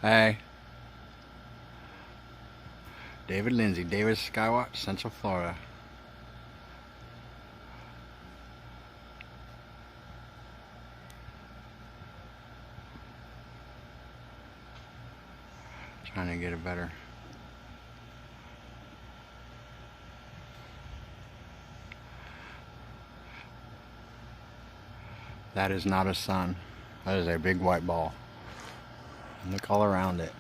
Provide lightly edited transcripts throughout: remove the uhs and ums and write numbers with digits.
Hey, David Lindsay, Davis Skywatch, Central Florida. Trying to get it better. That is not a sun. That is a big white ball. Look all around it.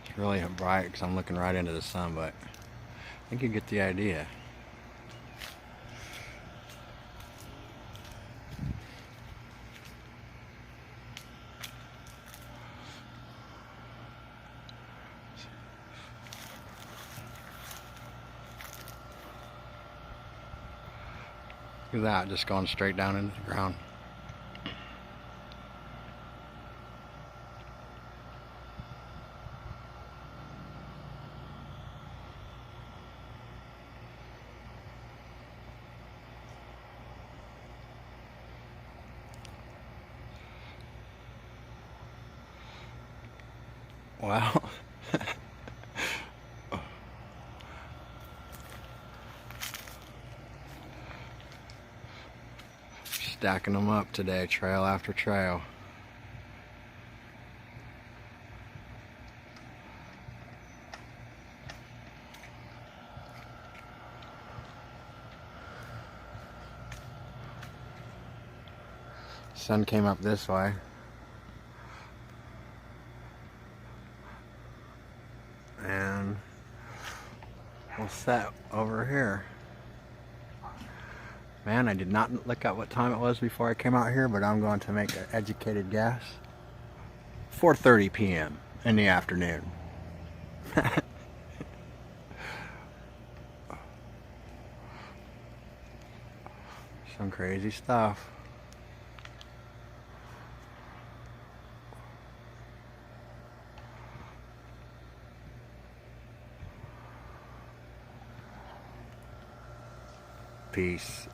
It's really bright because I'm looking right into the sun, but I think you get the idea. Look at that, just going straight down into the ground. Wow. Stacking them up today, trail after trail. Sun came up this way. And we'll set over here. Man, I did not look at what time it was before I came out here, but I'm going to make an educated guess. 4:30 p.m. in the afternoon. Some crazy stuff. Peace.